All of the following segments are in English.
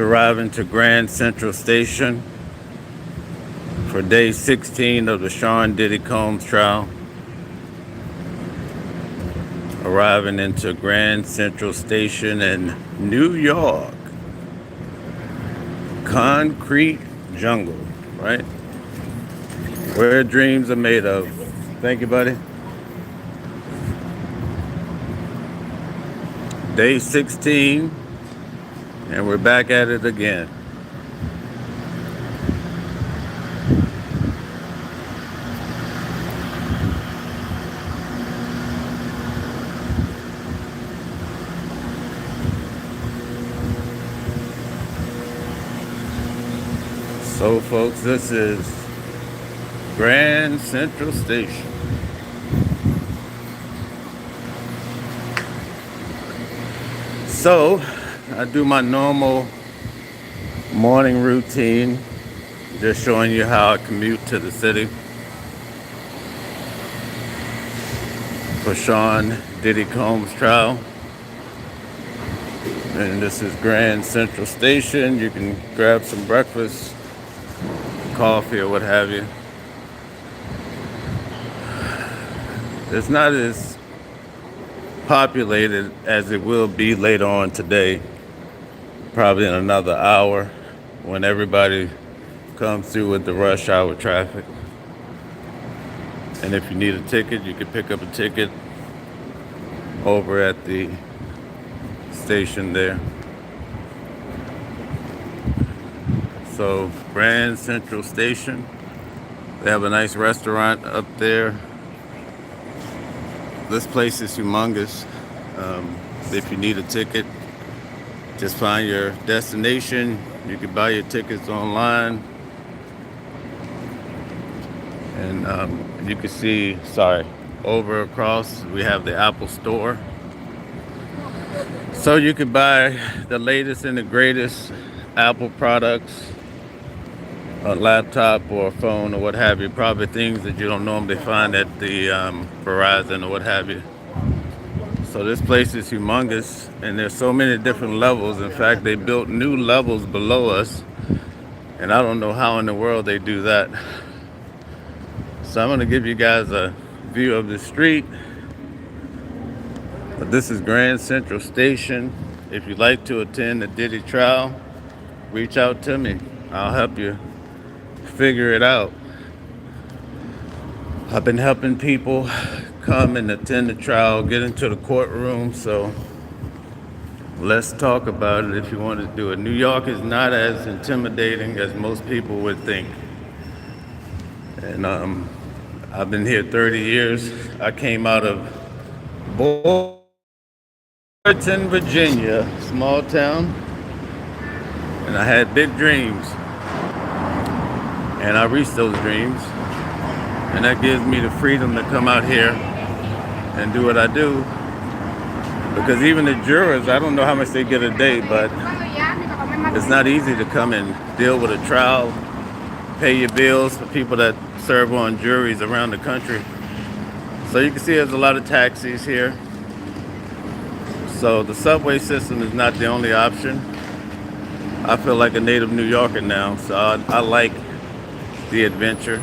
Arriving to Grand Central Station for day 16 of the Sean Diddy Combs trial. Arriving into Grand Central Station in New York. Concrete jungle, right? Where dreams are made of. Thank you, buddy. Day 16, and we're back at it again. So folks, this is Grand Central Station. So, I do my normal morning routine, just showing you how I commute to the city for Sean Diddy Combs trial. And this is Grand Central Station. You can grab some breakfast, coffee, or what have you. It's not as populated as it will be later on today, probably in another hour when everybody comes through with the rush hour traffic. And if you need a ticket, you can pick up a ticket over at the station there. So Grand Central Station, they have a nice restaurant up there. This place is humongous. If you need a ticket, just find your destination. You can buy your tickets online. And you can see, over across, we have the Apple Store. So you can buy the latest and the greatest Apple products, a laptop or a phone or what have you, probably things that you don't normally find at the Verizon or what have you. So this place is humongous, and there's so many different levels. In fact, they built new levels below us, and I don't know how in the world they do that. So I'm going to give you guys a view of the street. But this is Grand Central Station. If you'd like to attend the Diddy trial, reach out to me. I'll help you figure it out. I've been helping people come and attend the trial, get into the courtroom, so let's talk about it if you want to do it. New York is not as intimidating as most people would think. And I've been here 30 years. I came out of Boynton, Virginia, small town, and I had big dreams. And I reached those dreams, and that gives me the freedom to come out here and do what I do. Because even the jurors, I don't know how much they get a day, but it's not easy to come and deal with a trial, pay your bills for people that serve on juries around the country. So you can see there's a lot of taxis here. So the subway system is not the only option. I feel like a native New Yorker now, so I like the adventure.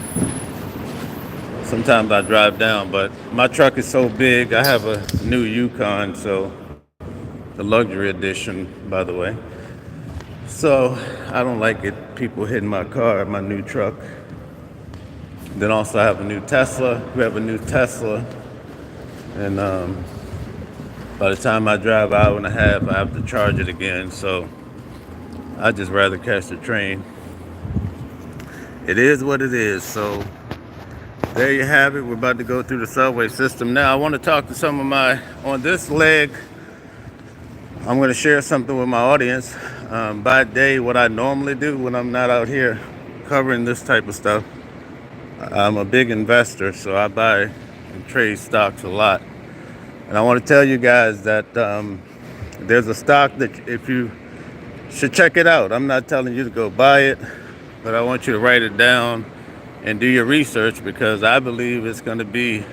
Sometimes I drive down, but my truck is so big. I have a new Yukon, so the luxury edition, by the way. So I don't like it, people hitting my car, my new truck. Then also I have a new Tesla. We have a new Tesla, and by the time I drive an hour and a half, I have to charge it again. So I'd just rather catch the train. It is what it is. So there you have it. We're about to go through the subway system. Now I want to talk to some of on this leg, I'm going to share something with my audience. By day, what I normally do when I'm not out here covering this type of stuff, I'm a big investor, so I buy and trade stocks a lot. And I want to tell you guys that there's a stock that if you should check it out. I'm not telling you to go buy it, but I want you to write it down and do your research, because I believe it's going to be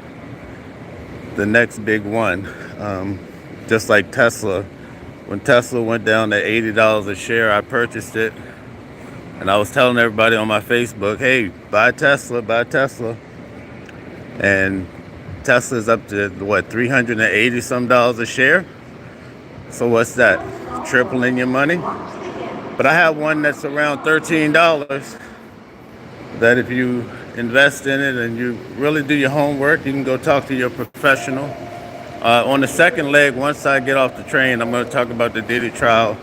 the next big one. Just like Tesla When Tesla went down to $80 a share, I purchased it. And I was telling everybody on my Facebook, hey, buy Tesla, buy Tesla. And Tesla's up to what, 380 some dollars a share? So what's that? Tripling your money? But I have one that's around $13 that if you invest in it and you really do your homework, you can go talk to your professional. On the second leg, once I get off the train, I'm going to talk about the Diddy trial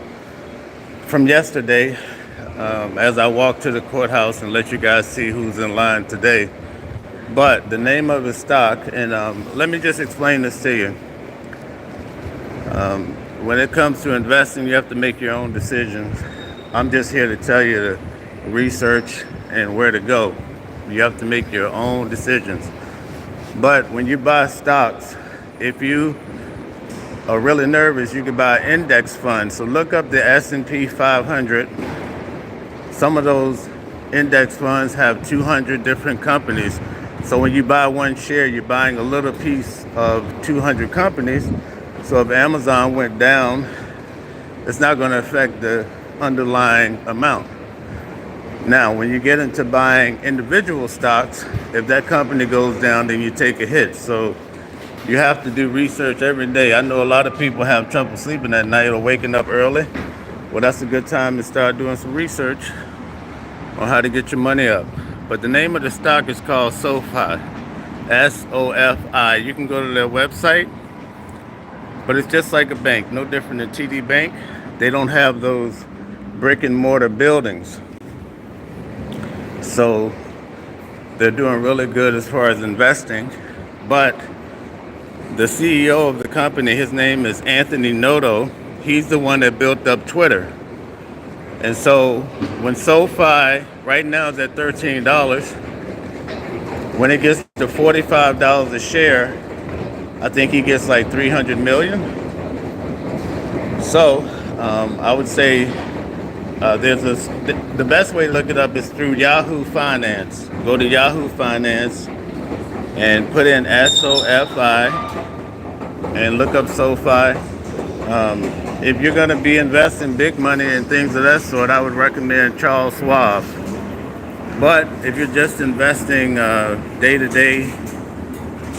from yesterday as I walk to the courthouse and let you guys see who's in line today. But the name of the stock, and let me just explain this to you. When it comes to investing, you have to make your own decisions. I'm just here to tell you to research and where to go. You have to make your own decisions. But when you buy stocks, if you are really nervous, you can buy index funds. So look up the S&P 500. Some of those index funds have 200 different companies. So when you buy one share, you're buying a little piece of 200 companies. So if Amazon went down, it's not going to affect the underlying amount. Now, when you get into buying individual stocks, if that company goes down, then you take a hit. So you have to do research every day. I know a lot of people have trouble sleeping at night or waking up early. Well, that's a good time to start doing some research on how to get your money up. But the name of the stock is called SoFi, S-O-F-I. You can go to their website, but it's just like a bank, no different than TD Bank. They don't have those brick and mortar buildings. So they're doing really good as far as investing. But the CEO of the company, his name is Anthony Noto. He's the one that built up Twitter. And so when SoFi right now is at $13, when it gets to $45 a share, I think he gets like 300 million. So I would say the best way to look it up is through Yahoo Finance. Go to Yahoo Finance and put in SOFI and look up SoFi. If you're going to be investing big money and things of that sort, I would recommend Charles Schwab. But if you're just investing day to day,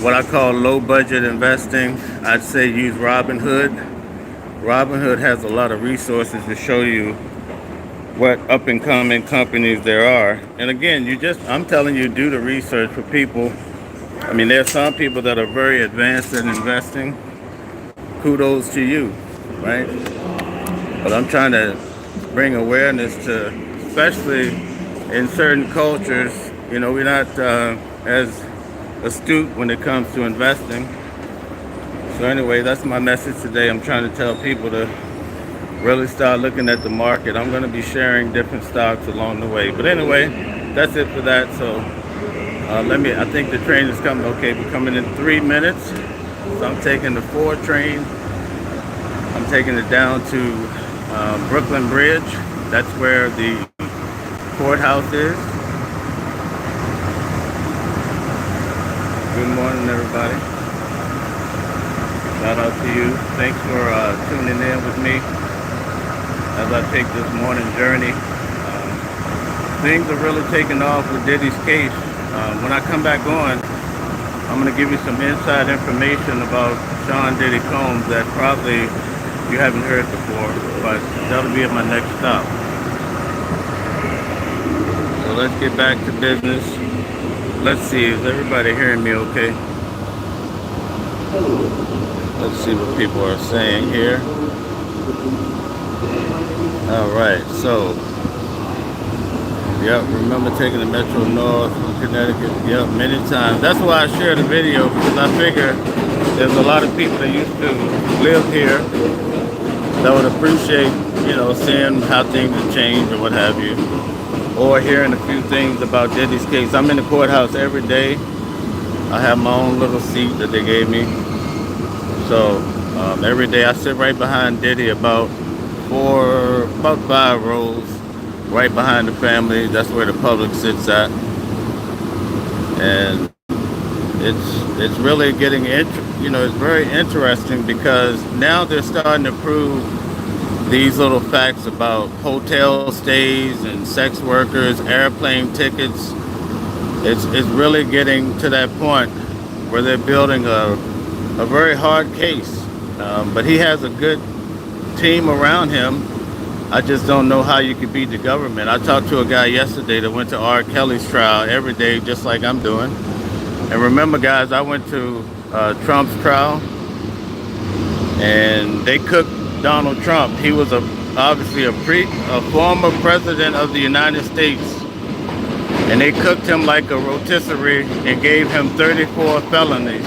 what I call low budget investing, I'd say use Robinhood. Robinhood has a lot of resources to show you what up and coming companies there are. And again, I'm telling you, do the research for people. I mean, there's some people that are very advanced in investing. Kudos to you, right? But I'm trying to bring awareness to, especially in certain cultures, we're not as astute when it comes to investing. So anyway, that's my message today. I'm trying to tell people to really start looking at the market. I'm going to be sharing different stocks along the way. But anyway, that's it for that. So I think the train is coming. Okay, we're coming in 3 minutes. So I'm taking the 4 train. I'm taking it down to Brooklyn Bridge. That's where the courthouse is. Good morning, everybody. Shout out to you. Thanks for tuning in with me as I take this morning journey. Things are really taking off with Diddy's case. When I come back on, I'm going to give you some inside information about Sean Diddy Combs that probably you haven't heard before, but that'll be at my next stop. So let's get back to business. Let's see, is everybody hearing me okay? Let's see what people are saying here. All right, so, yep, remember taking the Metro North from Connecticut? Yep, many times. That's why I shared the video, because I figure there's a lot of people that used to live here that would appreciate, seeing how things have changed or what have you, or hearing a few things about Diddy's case. I'm in the courthouse every day. I have my own little seat that they gave me. So every day I sit right behind Diddy, about 5 rows right behind the family. That's where the public sits at. And it's really getting it's very interesting because now they're starting to prove these little facts about hotel stays and sex workers, airplane tickets, it's really getting to that point where they're building a very hard case. But he has a good team around him. I just don't know how you could beat the government. I talked to a guy yesterday that went to R. Kelly's trial every day, just like I'm doing. And remember, guys, I went to Trump's trial, and they cooked Donald Trump. He was obviously a former president of the United States, and they cooked him like a rotisserie and gave him 34 felonies.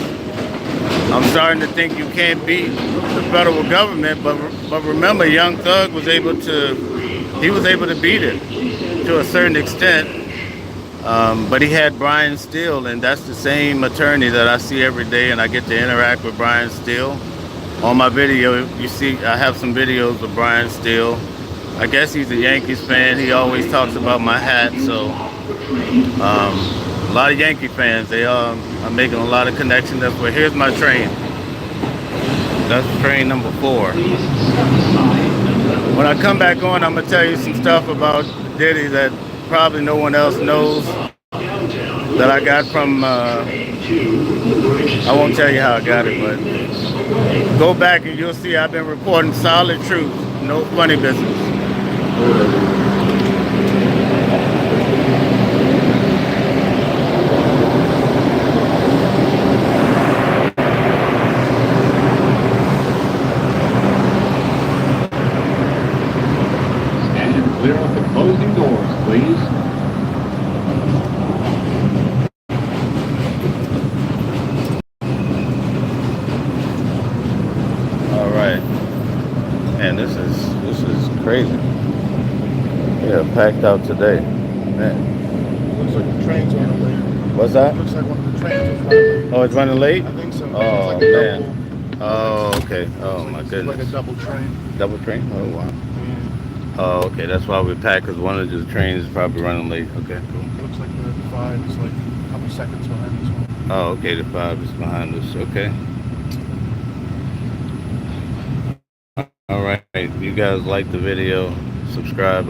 I'm starting to think you can't beat the federal government, but remember, Young Thug was able to beat it to a certain extent. But he had Brian Steele, and that's the same attorney that I see every day, and I get to interact with Brian Steele. On my video, you see I have some videos of Brian Steele. I guess he's a Yankees fan. He always talks about my hat, so a lot of Yankee fans, they are making a lot of connections. But here's my train. That's train number 4. When I come back on, I'm gonna tell you some stuff about Diddy that probably no one else knows, that I got from, I won't tell you how I got it, but go back and you'll see I've been reporting solid truth, no funny business. Stand clear of the closing doors, please. All right, man, this is crazy. Yeah, packed out today, man. Looks like the train's running late. What's that? Looks like one of the trains is running late. Oh, it's running late? I think so. Oh, It's like man. Oh, okay. Oh, my It's goodness. like a double train. Double train? Oh, wow. Yeah. Oh, okay. That's why we packed, because one of the trains is probably running late. Okay. Looks like the 5 is like a couple seconds behind this one. Oh, okay. The 5 is behind us. Okay. All right. You guys like the video, subscribe.